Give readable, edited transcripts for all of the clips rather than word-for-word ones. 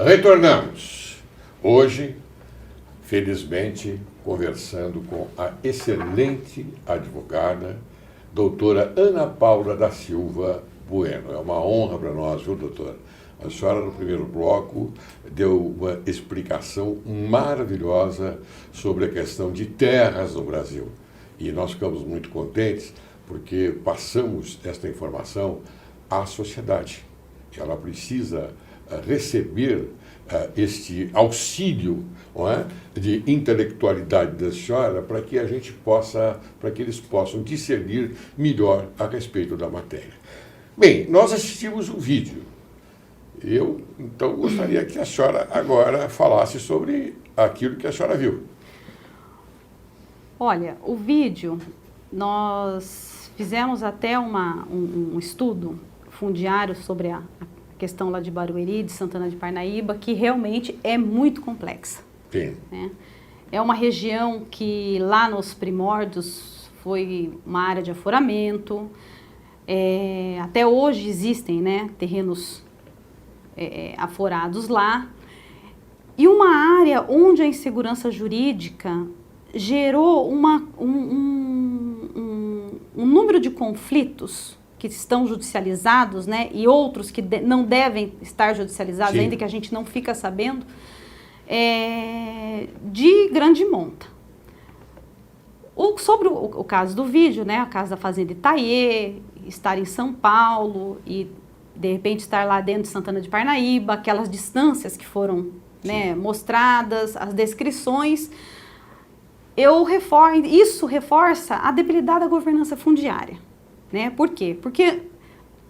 Retornamos. Hoje, felizmente, conversando com a excelente advogada, doutora Ana Paula da Silva Bueno. É uma honra para nós, viu, doutora? A senhora, no primeiro bloco, deu uma explicação maravilhosa sobre a questão de terras no Brasil. E nós ficamos muito contentes porque passamos esta informação à sociedade. Ela precisa receber este auxílio, não é, de intelectualidade da senhora para que a gente possa, para que eles possam discernir melhor a respeito da matéria. Bem, nós assistimos um vídeo. Eu, então, gostaria que a senhora agora falasse sobre aquilo que a senhora viu. Olha, o vídeo, nós fizemos até um estudo fundiário sobre a questão lá de Barueri, de Santana de Parnaíba, que realmente é muito complexa. Sim. Né? É uma região que lá nos primórdios foi uma área de aforamento. Até hoje existem, né, terrenos aforados lá. E uma área onde a insegurança jurídica gerou um número de conflitos que estão judicializados, né, e outros que não devem estar judicializados, Sim, ainda que a gente não fica sabendo, de grande monta. Sobre o caso do vídeo, né, a casa da Fazenda Itaiê, estar em São Paulo e, de repente, estar lá dentro de Santana de Parnaíba, aquelas distâncias que foram, né, mostradas, as descrições, isso reforça a debilidade da governança fundiária. Né? Por quê? Porque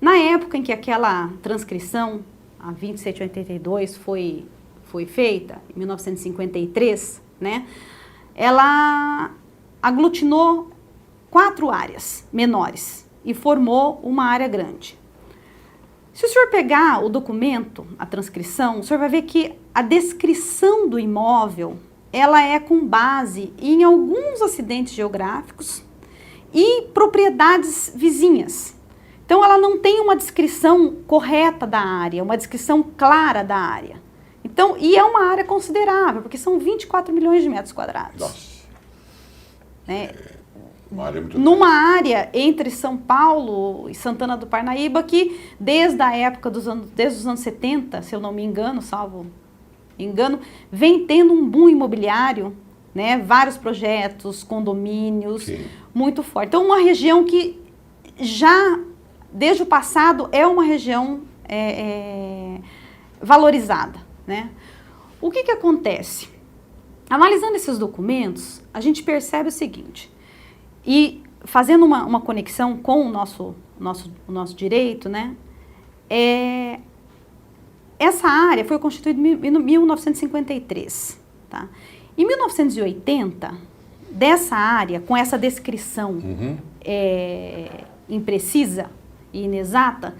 na época em que aquela transcrição, a 2782, foi feita, em 1953, né? Ela aglutinou 4 áreas menores e formou uma área grande. Se o senhor pegar o documento, a transcrição, o senhor vai ver que a descrição do imóvel, ela é com base em alguns acidentes geográficos e propriedades vizinhas. Então, ela não tem uma descrição correta da área, uma descrição clara da área. Então, e é uma área considerável, porque são 24 milhões de metros quadrados. Nossa. Né? Uma área muito Numa grande. área entre São Paulo e Santana do Parnaíba, que desde a época desde os anos 70, se eu não me engano, salvo engano, vem tendo um boom imobiliário, né? Vários projetos, condomínios, sim, muito forte. Então, uma região que já, desde o passado, é uma região valorizada. Né? O que acontece? Analisando esses documentos, a gente percebe o seguinte, e fazendo uma conexão com o nosso direito, né? Essa área foi constituída em 1953, tá? Em 1980, dessa área, com essa descrição imprecisa e inexata,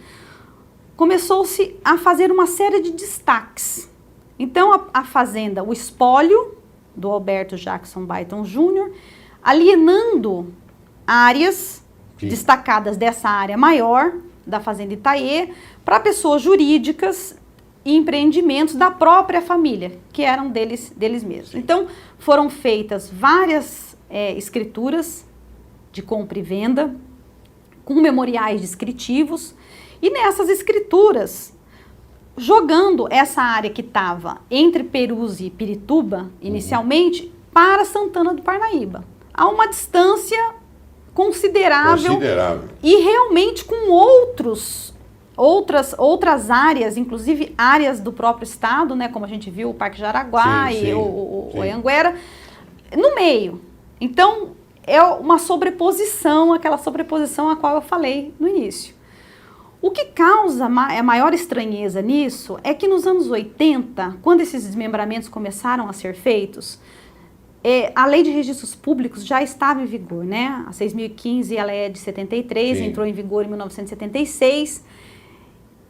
começou-se a fazer uma série de destaques. Então, a fazenda, o espólio do Alberto Jackson Byton Jr., alienando áreas destacadas dessa área maior, da Fazenda Itaiê, para pessoas jurídicas e empreendimentos da própria família, que eram deles mesmos. Então, foram feitas várias escrituras de compra e venda, com memoriais descritivos, e nessas escrituras, jogando essa área que estava entre Perus e Pirituba, inicialmente, para Santana do Parnaíba, a uma distância considerável. E realmente com outras áreas, inclusive áreas do próprio estado, né, como a gente viu, o Parque Jaraguá e o Anhanguera, no meio. Então, é uma sobreposição, aquela sobreposição a qual eu falei no início. O que causa a maior estranheza nisso é que nos anos 80, quando esses desmembramentos começaram a ser feitos, a Lei de Registros Públicos já estava em vigor, né? A 6.015, ela é de 73, sim, entrou em vigor em 1976.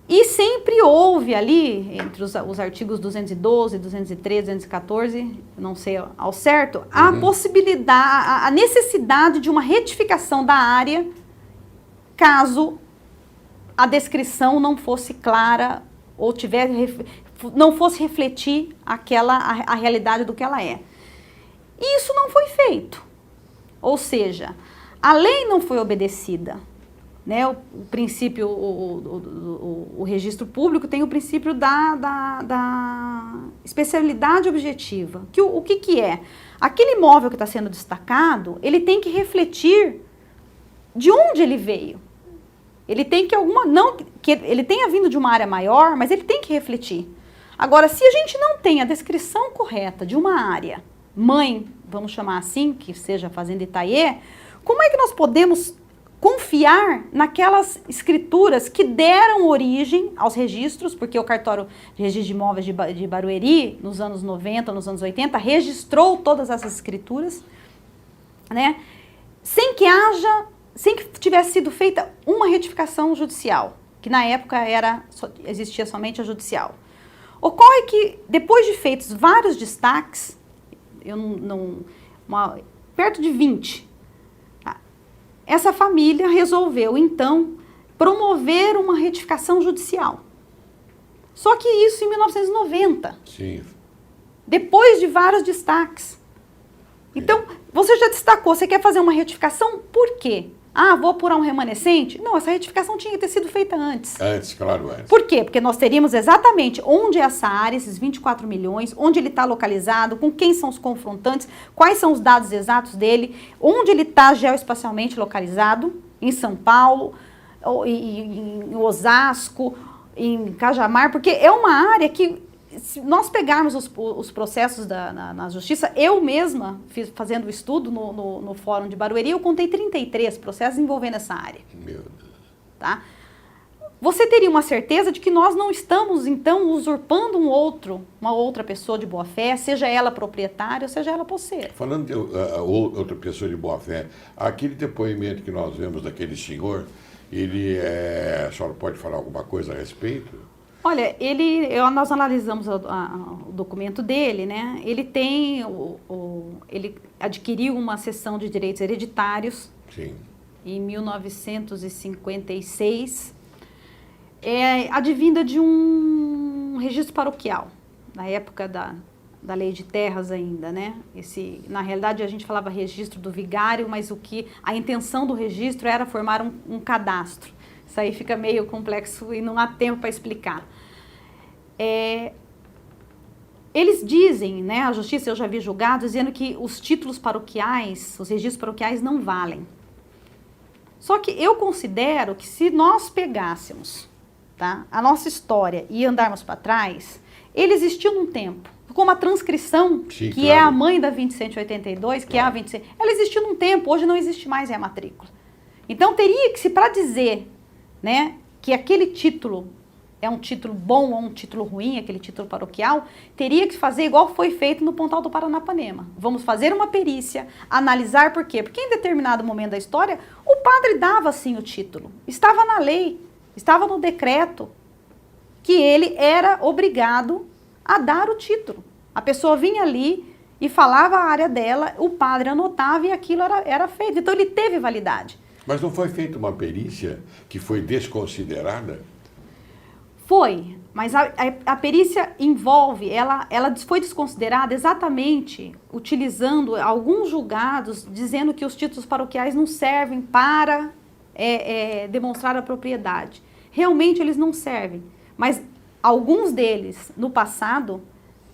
E sempre houve ali, entre os artigos 212, 213, 214, não sei ao certo, a possibilidade, a necessidade de uma retificação da área, caso a descrição não fosse clara ou não fosse refletir a realidade do que ela é. E isso não foi feito. Ou seja, a lei não foi obedecida. Né? O princípio, o registro público tem o princípio da especialidade objetiva. O que é? Aquele imóvel que está sendo destacado, ele tem que refletir de onde ele veio. Ele tem que não que ele tenha vindo de uma área maior, mas ele tem que refletir. Agora, se a gente não tem a descrição correta de uma área mãe, vamos chamar assim, que seja a Fazenda Itaiê, como é que nós podemos confiar naquelas escrituras que deram origem aos registros, porque o cartório de registro de imóveis de Barueri, nos anos 90, nos anos 80, registrou todas essas escrituras, né, sem que tivesse sido feita uma retificação judicial, que na época existia somente a judicial. Ocorre que, depois de feitos vários destaques, perto de 20, essa família resolveu, então, promover uma retificação judicial. Só que isso em 1990. Sim. Depois de vários destaques. Então, você já destacou, você quer fazer uma retificação, por quê? Vou apurar um remanescente? Não, essa retificação tinha que ter sido feita antes. Antes, claro, antes. Por quê? Porque nós teríamos exatamente onde é essa área, esses 24 milhões, onde ele está localizado, com quem são os confrontantes, quais são os dados exatos dele, onde ele está geoespacialmente localizado, em São Paulo, em Osasco, em Cajamar, porque é uma área que, se nós pegarmos os processos na justiça, eu mesma, fazendo o estudo no Fórum de Barueri, eu contei 33 processos envolvendo essa área. Meu Deus. Tá? Você teria uma certeza de que nós não estamos, então, usurpando uma outra pessoa de boa-fé, seja ela proprietária ou seja ela posseira. Falando de outra pessoa de boa-fé, aquele depoimento que nós vemos daquele senhor, a senhora pode falar alguma coisa a respeito? Olha, nós analisamos o documento dele, né? Ele tem, ele adquiriu uma cessão de direitos hereditários. Sim. Em 1956, advinda de um registro paroquial, na época da lei de terras ainda, né? Na realidade, a gente falava registro do vigário, mas a intenção do registro era formar um cadastro. Isso aí fica meio complexo e não há tempo para explicar. Eles dizem, né, a justiça, eu já vi julgado, dizendo que os títulos paroquiais, os registros paroquiais não valem. Só que eu considero que se nós pegássemos, tá, a nossa história e andarmos para trás, ele existiu num tempo. Como a transcrição, sim, que claro, é a mãe da 2182, que claro, é a 26, ela existiu num tempo, hoje não existe mais, é a matrícula. Então teria que, para dizer, né, que aquele título é um título bom ou um título ruim, aquele título paroquial, teria que fazer igual foi feito no Pontal do Paranapanema. Vamos fazer uma perícia, analisar por quê. Porque em determinado momento da história, o padre dava sim o título. Estava na lei, estava no decreto, que ele era obrigado a dar o título. A pessoa vinha ali e falava a área dela, o padre anotava e aquilo era feito. Então ele teve validade. Mas não foi feita uma perícia que foi desconsiderada? Foi, mas a perícia envolve, ela foi desconsiderada exatamente utilizando alguns julgados, dizendo que os títulos paroquiais não servem para demonstrar a propriedade. Realmente eles não servem, mas alguns deles, no passado,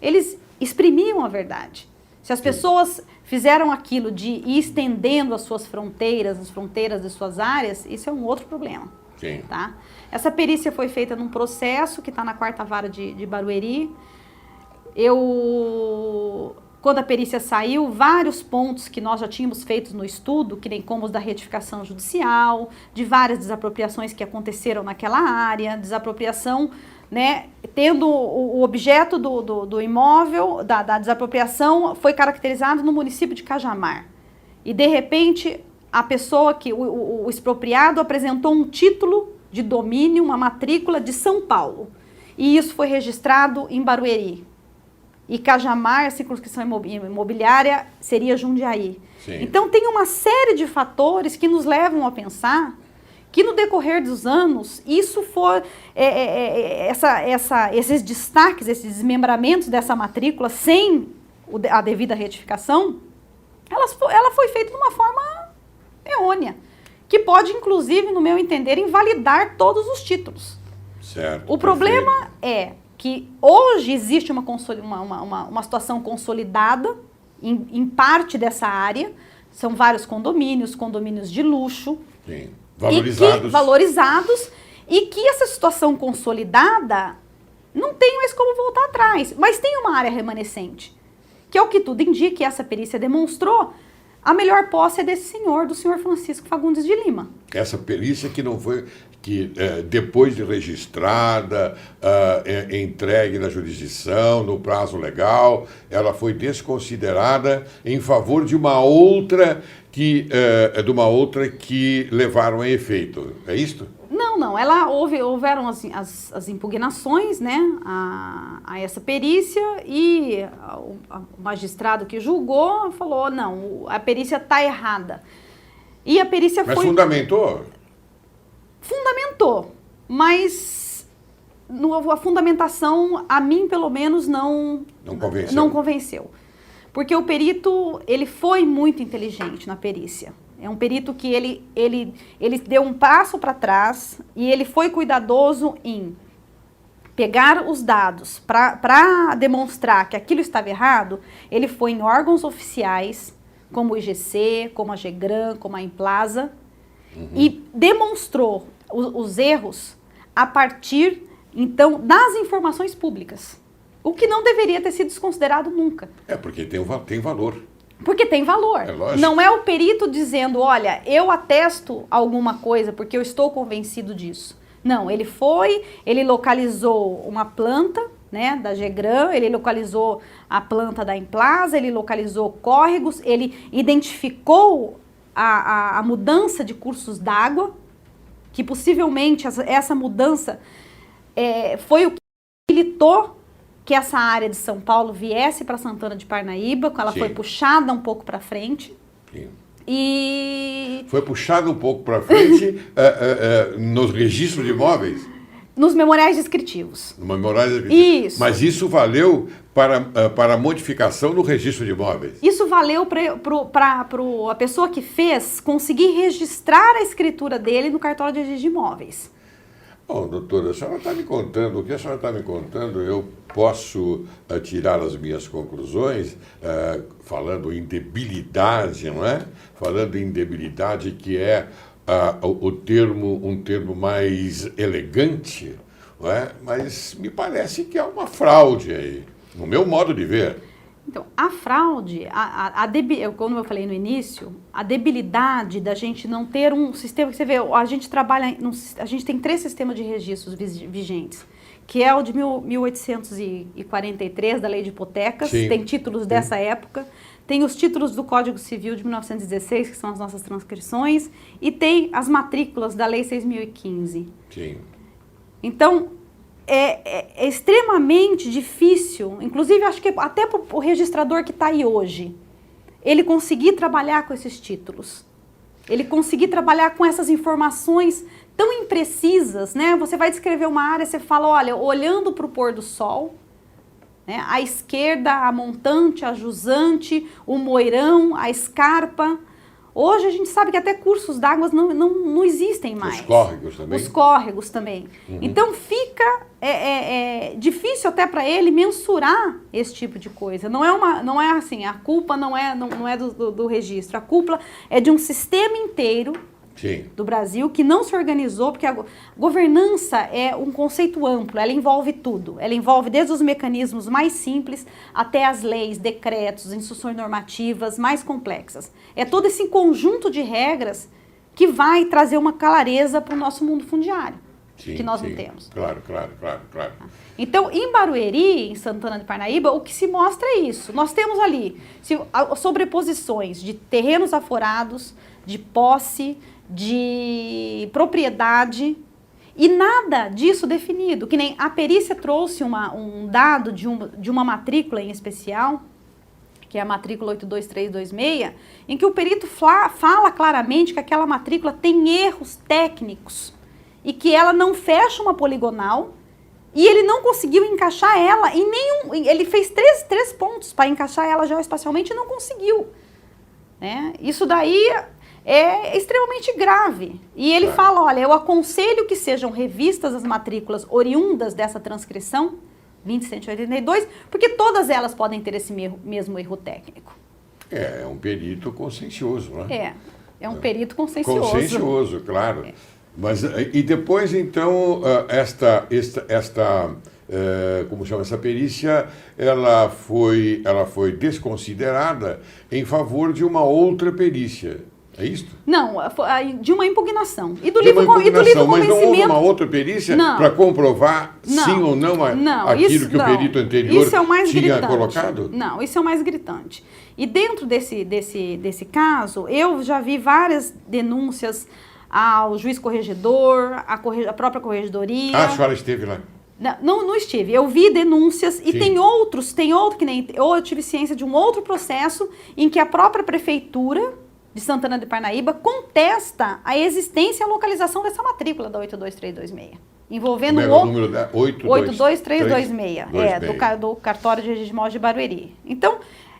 eles exprimiam a verdade. Se as pessoas fizeram aquilo de ir estendendo as suas fronteiras, as fronteiras de suas áreas, isso é um outro problema. Sim. Tá? Essa perícia foi feita num processo que está na 4ª Vara de Barueri. Quando a perícia saiu, vários pontos que nós já tínhamos feito no estudo, que nem como os da retificação judicial, de várias desapropriações que aconteceram naquela área, desapropriação, né, tendo o objeto do imóvel, da desapropriação, foi caracterizado no município de Cajamar. E, de repente, a pessoa o expropriado apresentou um título de domínio, uma matrícula de São Paulo. E isso foi registrado em Barueri. E Cajamar, a circunscrição imobiliária, seria Jundiaí. Sim. Então, tem uma série de fatores que nos levam a pensar que no decorrer dos anos, isso foi, esses destaques, esses desmembramentos dessa matrícula, sem a devida retificação, ela foi feita de uma forma errônea, que pode, inclusive, no meu entender, invalidar todos os títulos. Certo. O problema é que hoje existe uma situação consolidada em parte dessa área, são vários condomínios de luxo. Sim. Valorizados, e que essa situação consolidada não tem mais como voltar atrás, mas tem uma área remanescente, que é o que tudo indica, que essa perícia demonstrou, a melhor posse é desse senhor, do senhor Francisco Fagundes de Lima. Essa perícia que não foi, depois de registrada, entregue na jurisdição, no prazo legal, ela foi desconsiderada em favor de uma outra que levaram a efeito. É isto? Não. Houveram as impugnações, né, a essa perícia, e o magistrado que julgou falou, não, a perícia está errada. E a perícia Mas fundamentou? Fundamentou, mas a fundamentação, a mim, pelo menos, não convenceu. Porque o perito, ele foi muito inteligente na perícia. É um perito que ele deu um passo para trás e ele foi cuidadoso em pegar os dados para demonstrar que aquilo estava errado. Ele foi em órgãos oficiais, como o IGC, como a GEGRAN, como a Implaza, e demonstrou os erros a partir, então, das informações públicas. O que não deveria ter sido desconsiderado nunca. Porque tem valor. Porque tem valor. É lógico. Não é o perito dizendo, olha, eu atesto alguma coisa porque eu estou convencido disso. Não, ele localizou uma planta, né, da GEGRAN, ele localizou a planta da Implaza, ele localizou córregos, ele identificou a mudança de cursos d'água, que possivelmente essa mudança foi o que facilitou que essa área de São Paulo viesse para Santana de Parnaíba, ela Sim. foi puxada um pouco para frente. Sim. E foi puxada um pouco para frente nos registros de imóveis? Nos memoriais descritivos. No memoriais descritivos. Isso. Mas isso valeu para a modificação no registro de imóveis? Isso valeu para a pessoa que fez conseguir registrar a escritura dele no cartório de registro de imóveis. Bom, doutora, a senhora está me contando, o que a senhora está me contando, eu posso tirar as minhas conclusões, falando em debilidade, não é? Falando em debilidade, que é um termo mais elegante, não é? Mas me parece que há uma fraude aí, no meu modo de ver. Então, a fraude, como eu falei no início, a debilidade da gente não ter um sistema, que você vê, a gente tem 3 sistemas de registros vigentes, que é o de 1843, da Lei de Hipotecas, Sim. Tem títulos dessa época, tem os títulos do Código Civil de 1916, que são as nossas transcrições, e tem as matrículas da Lei 6.015. Sim. Então, é extremamente difícil, inclusive acho que até para o registrador que está aí hoje, ele conseguir trabalhar com esses títulos, ele conseguir trabalhar com essas informações tão imprecisas, né? Você vai descrever uma área, você fala, olha, olhando para o pôr do sol, né? À esquerda a montante, a jusante, o moirão, a escarpa. Hoje a gente sabe que até cursos d'água não existem mais. Os córregos também. Os córregos também. Uhum. Então fica difícil até para ele mensurar esse tipo de coisa. Não é assim, a culpa não é do registro. A culpa é de um sistema inteiro. Sim. Do Brasil, que não se organizou, porque a governança é um conceito amplo, ela envolve tudo. Ela envolve desde os mecanismos mais simples até as leis, decretos, instruções normativas mais complexas. É todo esse conjunto de regras que vai trazer uma clareza para o nosso mundo fundiário, que nós não temos. Claro. Então, em Barueri, em Santana de Parnaíba, o que se mostra é isso. Nós temos ali sobreposições de terrenos aforados, de posse, de propriedade, e nada disso definido, que nem a perícia trouxe um dado de uma matrícula em especial, que é a matrícula 82326, em que o perito fala claramente que aquela matrícula tem erros técnicos e que ela não fecha uma poligonal e ele não conseguiu encaixar ela em nenhum... Ele fez três pontos para encaixar ela geoespacialmente e não conseguiu. Né? Isso daí é extremamente grave. E ele fala, olha, eu aconselho que sejam revistas as matrículas oriundas dessa transcrição 20182, porque todas elas podem ter esse mesmo erro técnico. É um perito consciencioso, né? É um perito consciencioso. Consciencioso, claro. Mas, e depois, então, como chama essa perícia, ela foi desconsiderada em favor de uma outra perícia. É isso? Não, de uma impugnação. E do livro convencimento. Mas não houve uma outra perícia para comprovar sim ou não aquilo que o perito anterior tinha colocado? Não, isso é o mais gritante. E dentro desse caso, eu já vi várias denúncias ao juiz corregedor, a própria corregedoria. Ah, a senhora esteve lá? Não estive. Eu vi denúncias e tem outro que nem... Ou eu tive ciência de um outro processo em que a própria prefeitura de Santana de Parnaíba contesta a existência e a localização dessa matrícula da 82326. Envolvendo o número da 82326, do cartório de registro de Barueri. Então,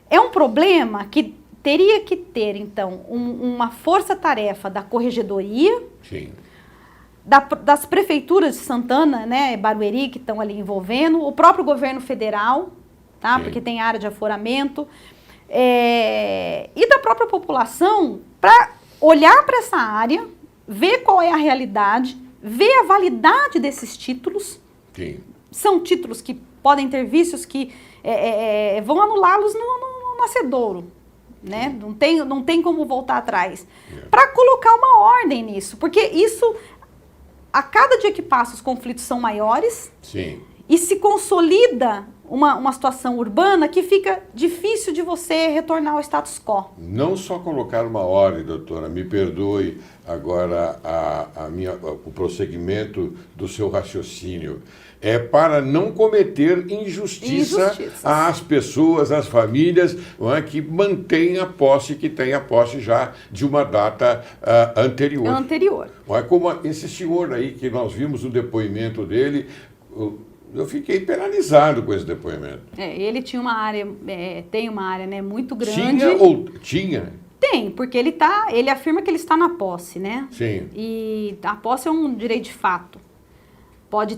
é um problema que teria que ter, então, uma força-tarefa da corregedoria, das prefeituras de Santana, né, Barueri, que estão ali envolvendo, o próprio governo federal, tá, porque tem área de aforamento, e da própria população, para olhar para essa área, ver qual é a realidade, ver a validade desses títulos. Sim. São títulos que podem ter vícios que vão anulá-los no nascedouro. Né? Não tem como voltar atrás. Para colocar uma ordem nisso, porque isso, a cada dia que passa, os conflitos são maiores. Sim. E se consolida uma situação urbana que fica difícil de você retornar ao status quo. Não só colocar uma ordem, doutora, me perdoe agora o prosseguimento do seu raciocínio. É para não cometer injustiça às pessoas, às famílias, não é, que mantêm a posse, que têm a posse já de uma data anterior. Não é como esse senhor aí que nós vimos o depoimento dele. Eu fiquei penalizado com esse depoimento. Ele tinha uma área, tem uma área, né, muito grande. Tinha? Tem, porque ele afirma que ele está na posse, né? Sim. E a posse é um direito de fato. Pode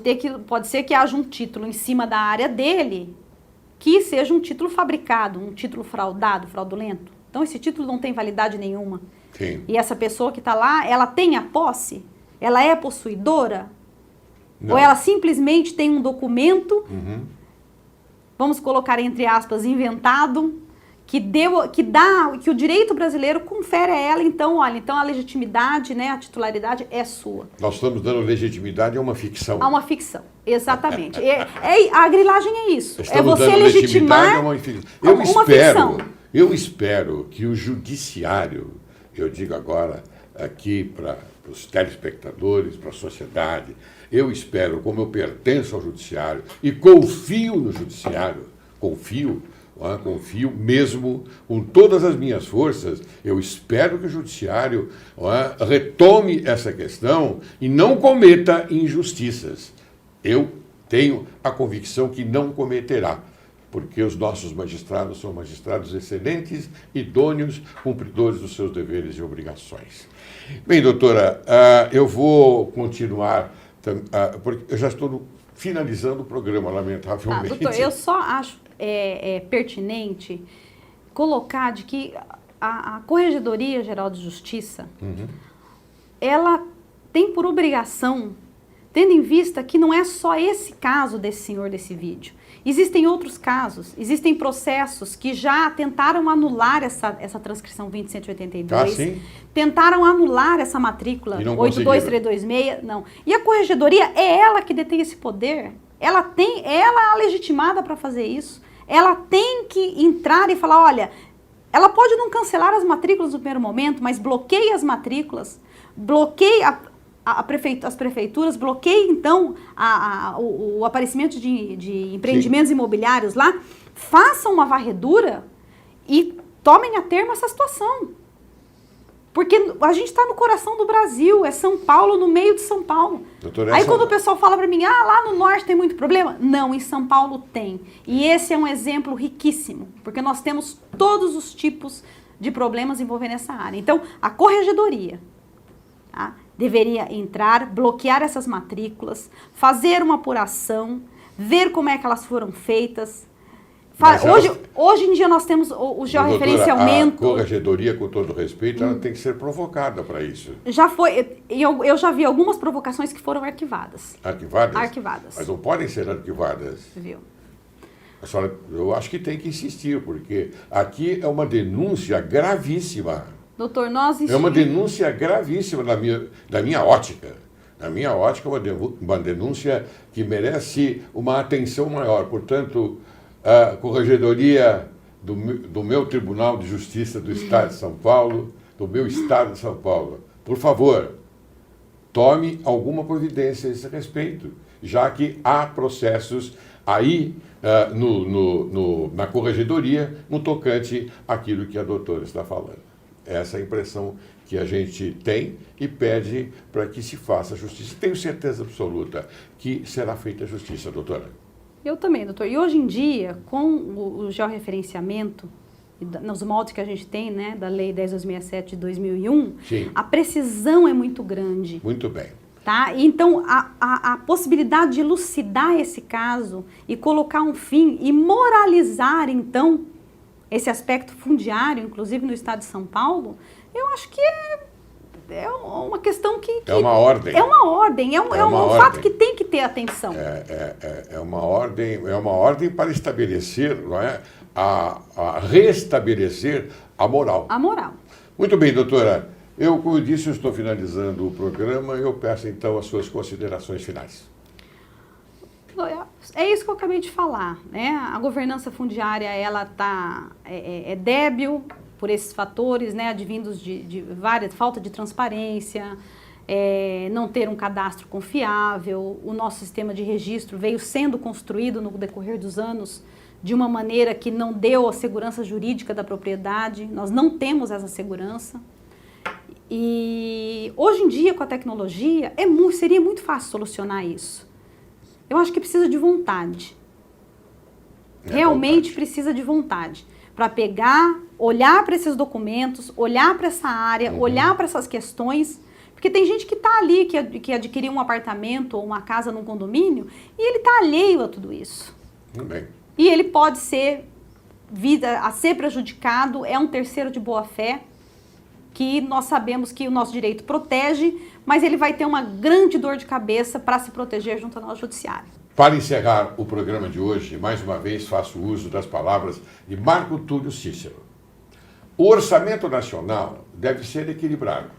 ser que haja um título em cima da área dele que seja um título fabricado, um título fraudulento. Então esse título não tem validade nenhuma. Sim. E essa pessoa que está lá, ela tem a posse? Ela é possuidora? Não. Ou ela simplesmente tem um documento, vamos colocar entre aspas, inventado, que o direito brasileiro confere a ela, então, olha, então a legitimidade, né, a titularidade é sua. Nós estamos dando legitimidade a uma ficção. A uma ficção, exatamente. A grilagem é isso. Estamos você legitimar uma ficção. Eu espero que o judiciário, eu digo agora aqui para os telespectadores, para a sociedade, eu espero, como eu pertenço ao judiciário e confio no judiciário, confio mesmo com todas as minhas forças, eu espero que o judiciário retome essa questão e não cometa injustiças. Eu tenho a convicção que não cometerá, porque os nossos magistrados são magistrados excelentes, idôneos, cumpridores dos seus deveres e obrigações. Bem, doutora, eu vou continuar, porque eu já estou finalizando o programa, lamentavelmente. Doutor, eu só acho pertinente colocar de que a Corregedoria Geral de Justiça, ela tem por obrigação, tendo em vista que não é só esse caso desse senhor desse vídeo, existem outros casos, existem processos que já tentaram anular essa transcrição 20182, tentaram anular essa matrícula 82326, não. E a Corregedoria é ela que detém esse poder, ela é a legitimada para fazer isso, ela tem que entrar e falar, olha, ela pode não cancelar as matrículas no primeiro momento, mas bloqueia as matrículas, bloqueia as prefeituras, bloqueia então o aparecimento de empreendimentos imobiliários lá, façam uma varredura e tomem a termo essa situação. Porque a gente está no coração do Brasil, é São Paulo, no meio de São Paulo. Doutora, aí quando o pessoal fala para mim, lá no norte tem muito problema. Não, em São Paulo tem. E esse é um exemplo riquíssimo, porque nós temos todos os tipos de problemas envolvendo essa área. Então, a corregedoria, tá, deveria entrar, bloquear essas matrículas, fazer uma apuração, ver como é que elas foram feitas. Hoje em dia nós temos o georreferenciamento. A corregedoria, com todo respeito, ela tem que ser provocada para isso. Já foi. Eu já vi algumas provocações que foram arquivadas. Arquivadas? Arquivadas. Mas não podem ser arquivadas. Viu? A senhora, eu acho que tem que insistir, porque aqui é uma denúncia gravíssima. Doutor, nós... É uma denúncia gravíssima da minha ótica. Na minha ótica, uma denúncia que merece uma atenção maior. Portanto, a corregedoria do meu Tribunal de Justiça do Estado de São Paulo, do meu Estado de São Paulo, por favor, tome alguma providência a esse respeito, já que há processos aí na corregedoria no tocante àquilo que a doutora está falando. Essa é a impressão que a gente tem e pede para que se faça justiça. Tenho certeza absoluta que será feita justiça, doutora. Eu também, doutor. E hoje em dia, com o georreferenciamento, nos moldes que a gente tem, né, da Lei 10.267 de 2001, sim, a precisão é muito grande. Muito bem. Tá? Então, a possibilidade de elucidar esse caso e colocar um fim e moralizar, então, esse aspecto fundiário, inclusive no Estado de São Paulo, eu acho que é uma questão que... É uma ordem. É uma ordem, é um fato que tem que ter atenção. É uma ordem para estabelecer, não é? A restabelecer a moral. A moral. Muito bem, doutora. Como eu disse, eu estou finalizando o programa e eu peço, então, as suas considerações finais. É isso que eu acabei de falar, né? A governança fundiária, ela é débil por esses fatores, né, advindos de várias, falta de transparência, não ter um cadastro confiável. O nosso sistema de registro veio sendo construído no decorrer dos anos de uma maneira que não deu a segurança jurídica da propriedade. Nós não temos essa segurança. E hoje em dia, com a tecnologia, seria muito fácil solucionar isso. Eu acho que precisa de vontade. Realmente precisa de vontade. Para pegar, olhar para esses documentos, olhar para essa área, olhar para essas questões. Porque tem gente que está ali, que adquiriu um apartamento ou uma casa num condomínio, e ele está alheio a tudo isso. Bem. E ele pode ser a ser prejudicado, é um terceiro de boa-fé, que nós sabemos que o nosso direito protege, mas ele vai ter uma grande dor de cabeça para se proteger junto ao nosso judiciário. Para encerrar o programa de hoje, mais uma vez faço uso das palavras de Marco Túlio Cícero. O orçamento nacional deve ser equilibrado.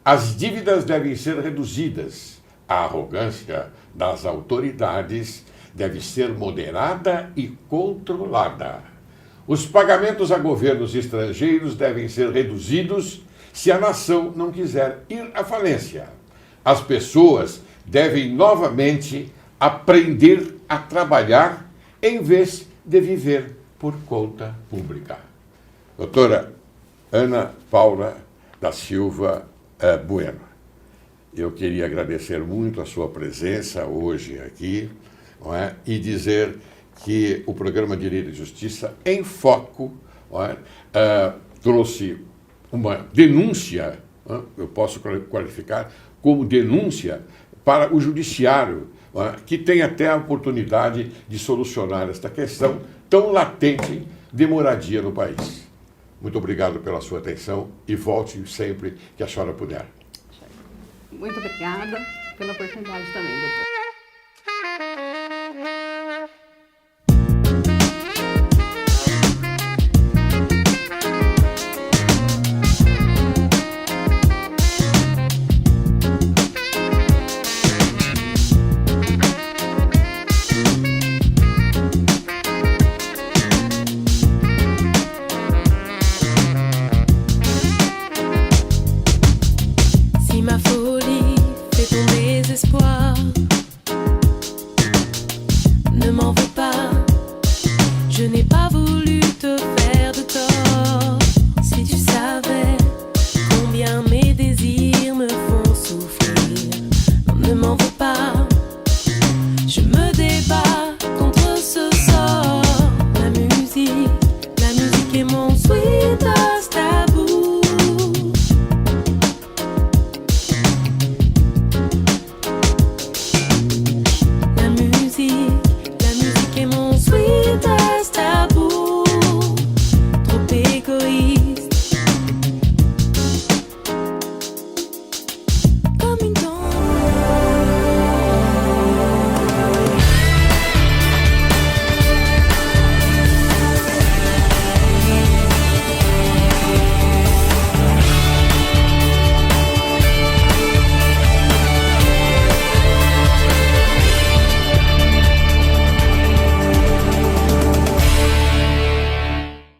As dívidas devem ser reduzidas. A arrogância das autoridades deve ser moderada e controlada. Os pagamentos a governos estrangeiros devem ser reduzidos se a nação não quiser ir à falência. As pessoas devem novamente aprender a trabalhar em vez de viver por conta pública. Doutora Ana Paula da Silva Bueno, eu queria agradecer muito a sua presença hoje aqui, não é? E dizer que o programa Direito e Justiça em Foco, não é? Trouxe uma denúncia, não é? Eu posso qualificar como denúncia para o judiciário, não é? Que tem até a oportunidade de solucionar esta questão tão latente de moradia no país. Muito obrigado pela sua atenção e volte sempre que a senhora puder. Muito obrigada pela oportunidade também, doutor. Si ma folie fait ton désespoir,